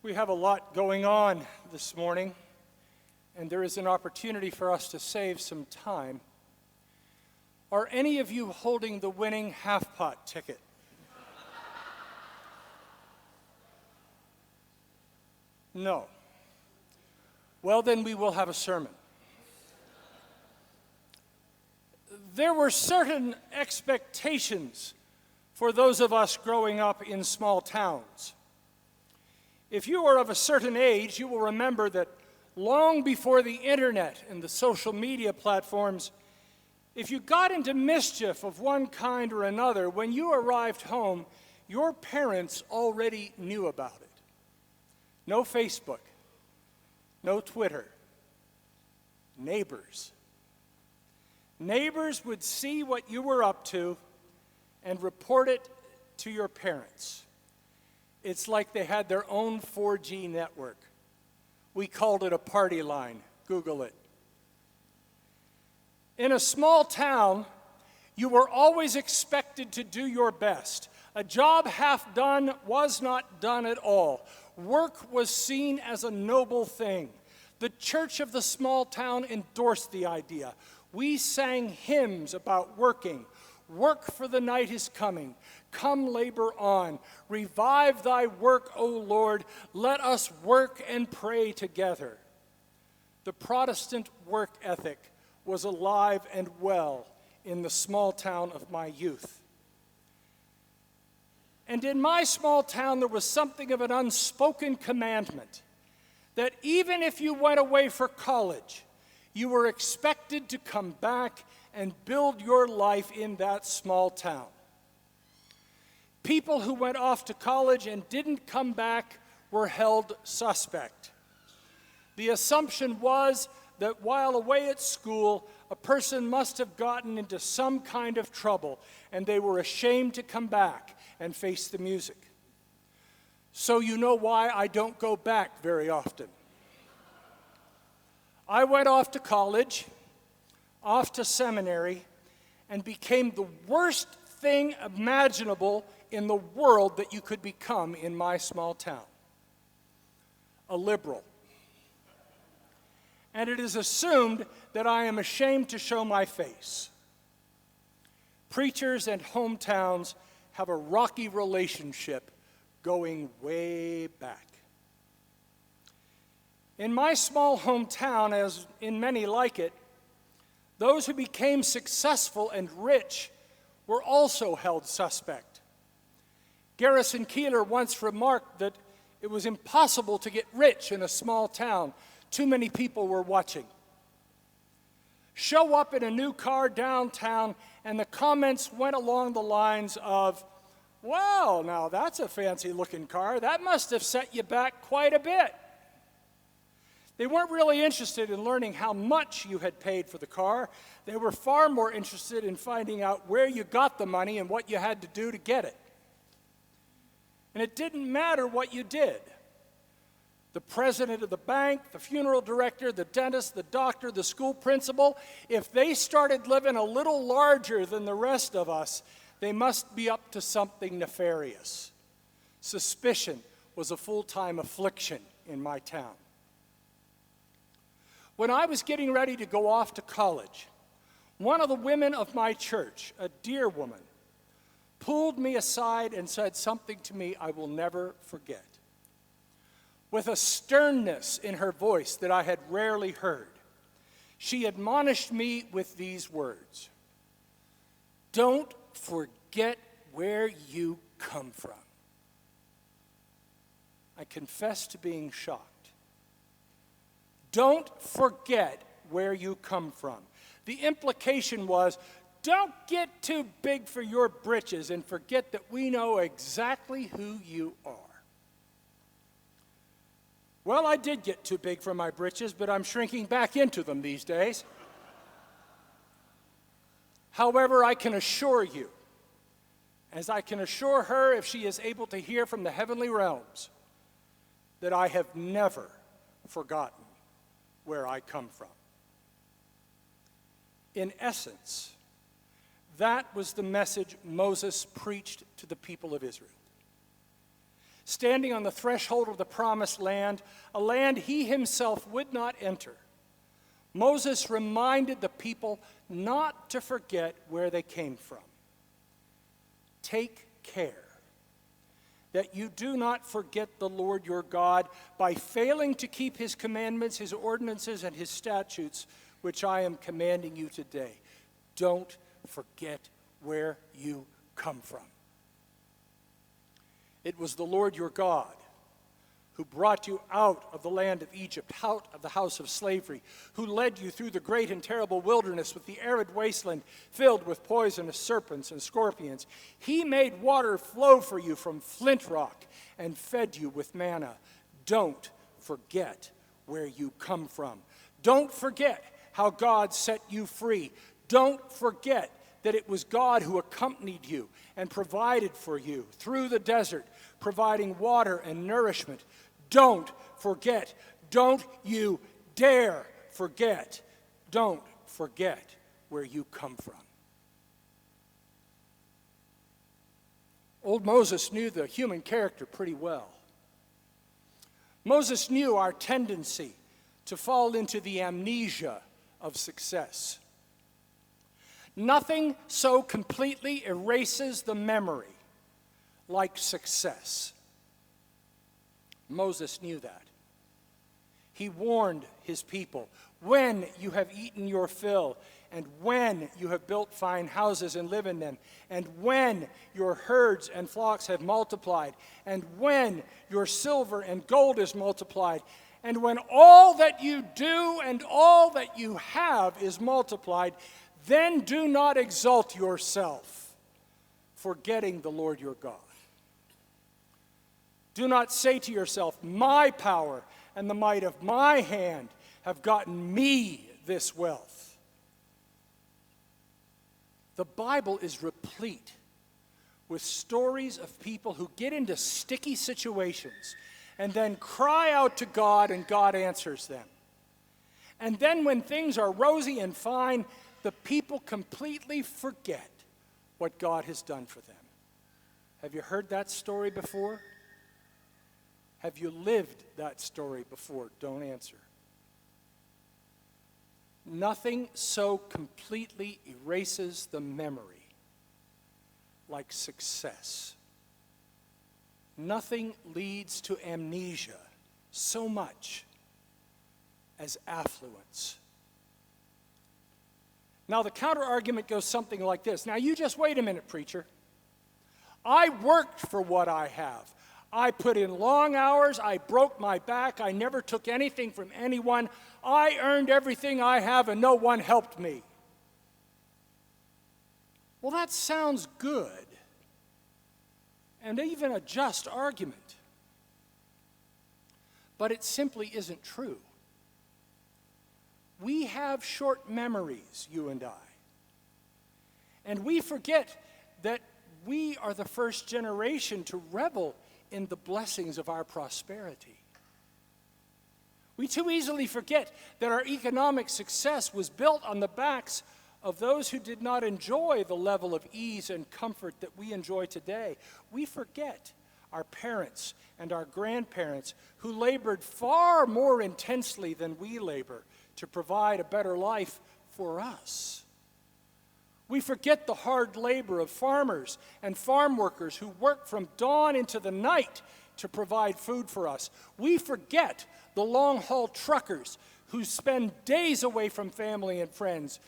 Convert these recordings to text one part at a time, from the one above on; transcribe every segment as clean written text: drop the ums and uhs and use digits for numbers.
We have a lot going on this morning, and there is an opportunity for us to save some time. Are any of you holding the winning half-pot ticket? No. Well, then we will have a sermon. There were certain expectations for those of us growing up in small towns. If you are of a certain age, you will remember that long before the internet and the social media platforms, if you got into mischief of one kind or another, when you arrived home, your parents already knew about it. No Facebook, no Twitter, neighbors. Neighbors would see what you were up to and report it to your parents. It's like they had their own 4G network. We called it a party line. Google it. In a small town, you were always expected to do your best. A job half done was not done at all. Work was seen as a noble thing. The church of the small town endorsed the idea. We sang hymns about working. Work, for the night is coming. Come labor on. Revive thy work, O Lord. Let us work and pray together. The Protestant work ethic was alive and well in the small town of my youth. And in my small town, there was something of an unspoken commandment that even if you went away for college, you were expected to come back and build your life in that small town. People who went off to college and didn't come back were held suspect. The assumption was that while away at school, a person must have gotten into some kind of trouble, and they were ashamed to come back and face the music. So you know why I don't go back very often. I went off to college, off to seminary, and became the worst thing imaginable in the world that you could become in my small town. A liberal. And it is assumed that I am ashamed to show my face. Preachers and hometowns have a rocky relationship going way back. In my small hometown, as in many like it, those who became successful and rich were also held suspect. Garrison Keillor once remarked that it was impossible to get rich in a small town. Too many people were watching. Show up in a new car downtown, and the comments went along the lines of, "Wow, now that's a fancy-looking car. That must have set you back quite a bit." They weren't really interested in learning how much you had paid for the car. They were far more interested in finding out where you got the money and what you had to do to get it. And it didn't matter what you did. The president of the bank, the funeral director, the dentist, the doctor, the school principal, if they started living a little larger than the rest of us, they must be up to something nefarious. Suspicion was a full-time affliction in my town. When I was getting ready to go off to college, one of the women of my church, a dear woman, pulled me aside and said something to me I will never forget. With a sternness in her voice that I had rarely heard, she admonished me with these words: "Don't forget where you come from." I confess to being shocked. Don't forget where you come from. The implication was, don't get too big for your britches and forget that we know exactly who you are. Well, I did get too big for my britches, but I'm shrinking back into them these days. However, I can assure you, as I can assure her if she is able to hear from the heavenly realms, that I have never forgotten where I come from. In essence, that was the message Moses preached to the people of Israel. standing on the threshold of the promised land, a land he himself would not enter. Moses reminded the people not to forget where they came from. Take care that you do not forget the Lord your God by failing to keep his commandments, his ordinances, and his statutes, which I am commanding you today. Don't forget where you come from. It was the Lord your God who brought you out of the land of Egypt, out of the house of slavery, who led you through the great and terrible wilderness with the arid wasteland filled with poisonous serpents and scorpions. He made water flow for you from flint rock and fed you with manna. Don't forget where you come from. Don't forget how God set you free. Don't forget that it was God who accompanied you and provided for you through the desert, providing water and nourishment. Don't forget. Don't you dare forget. Don't forget where you come from. Old Moses knew the human character pretty well. Moses knew our tendency to fall into the amnesia of success. Nothing so completely erases the memory like success. Moses knew that. He warned his people, when you have eaten your fill, and when you have built fine houses and live in them, and when your herds and flocks have multiplied, and when your silver and gold is multiplied, and when all that you do and all that you have is multiplied, then do not exalt yourself, forgetting the Lord your God. Do not say to yourself, my power and the might of my hand have gotten me this wealth. The Bible is replete with stories of people who get into sticky situations and then cry out to God, and God answers them. And then when things are rosy and fine, the people completely forget what God has done for them. Have you heard that story before? Have you lived that story before? Don't answer. Nothing so completely erases the memory like success. Nothing leads to amnesia so much as affluence. Now, the counter-argument goes something like this. Now, you just wait a minute, preacher. I worked for what I have. I put in long hours. I broke my back. I never took anything from anyone. I earned everything I have, and no one helped me. Well, that sounds good, and even a just argument. But it simply isn't true. We have short memories, you and I. And we forget that we are the first generation to revel in the blessings of our prosperity. We too easily forget that our economic success was built on the backs of those who did not enjoy the level of ease and comfort that we enjoy today. We forget our parents and our grandparents who labored far more intensely than we labor to provide a better life for us. We forget the hard labor of farmers and farm workers who work from dawn into the night to provide food for us. We forget the long-haul truckers who spend days away from family and friends,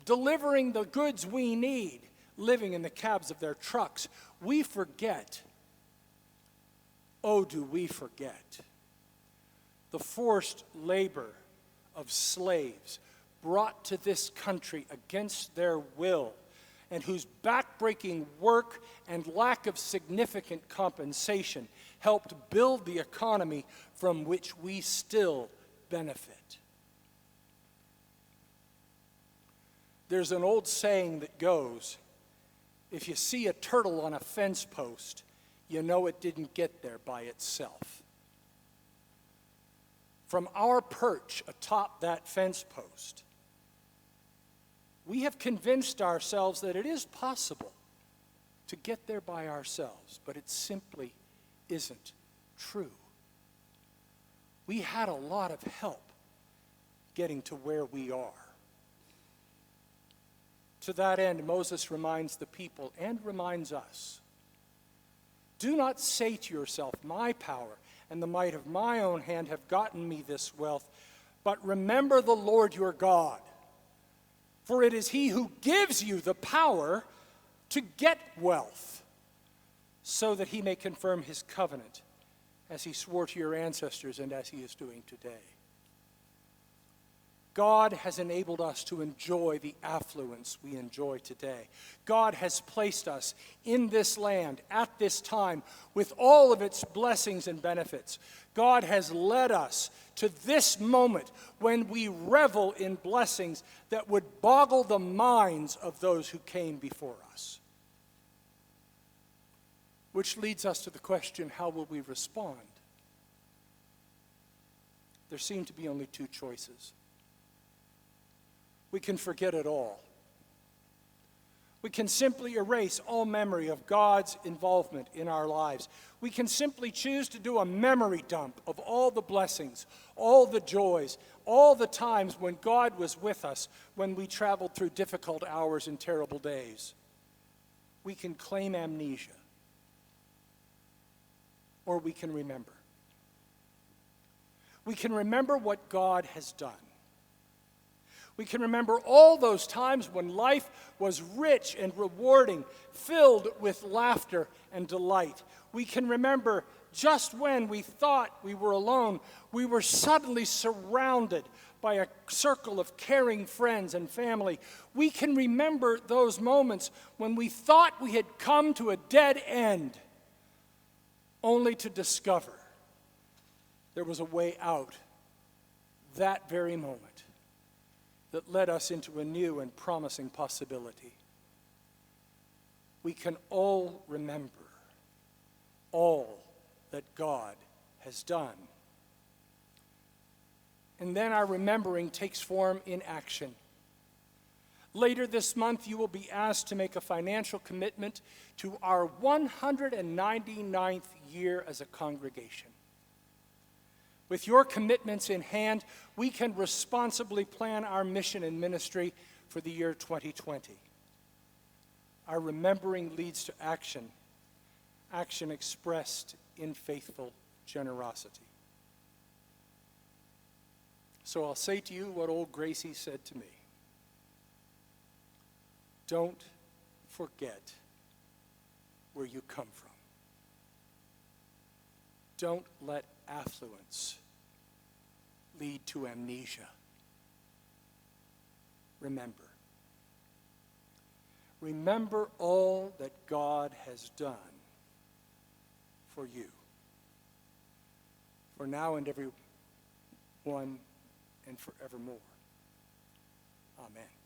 delivering the goods we need, living in the cabs of their trucks. We forget, oh, do we forget, the forced labor of slaves brought to this country against their will, and whose backbreaking work and lack of significant compensation helped build the economy from which we still benefit. There's an old saying that goes, if you see a turtle on a fence post, you know it didn't get there by itself. From our perch atop that fence post, we have convinced ourselves that it is possible to get there by ourselves, but it simply isn't true. We had a lot of help getting to where we are. To that end, Moses reminds the people and reminds us, do not say to yourself, my power and the might of my own hand have gotten me this wealth, but remember the Lord your God. For it is he who gives you the power to get wealth, so that he may confirm his covenant, as he swore to your ancestors and as he is doing today. God has enabled us to enjoy the affluence we enjoy today. God has placed us in this land at this time with all of its blessings and benefits. God has led us to this moment when we revel in blessings that would boggle the minds of those who came before us. Which leads us to the question, how will we respond? There seem to be only two choices. We can forget it all. We can simply erase all memory of God's involvement in our lives. We can simply choose to do a memory dump of all the blessings, all the joys, all the times when God was with us when we traveled through difficult hours and terrible days. We can claim amnesia, or we can remember. We can remember what God has done. We can remember all those times when life was rich and rewarding, filled with laughter and delight. We can remember just when we thought we were alone, we were suddenly surrounded by a circle of caring friends and family. We can remember those moments when we thought we had come to a dead end, only to discover there was a way out that very moment that led us into a new and promising possibility. We can all remember all that God has done. And then our remembering takes form in action. Later this month, you will be asked to make a financial commitment to our 199th year as a congregation. With your commitments in hand, we can responsibly plan our mission and ministry for the year 2020. Our remembering leads to action, action expressed in faithful generosity. So I'll say to you what old Gracie said to me. Don't forget where you come from. Don't let affluence lead to amnesia. Remember. Remember all that God has done for you, for now and everyone and forevermore. Amen.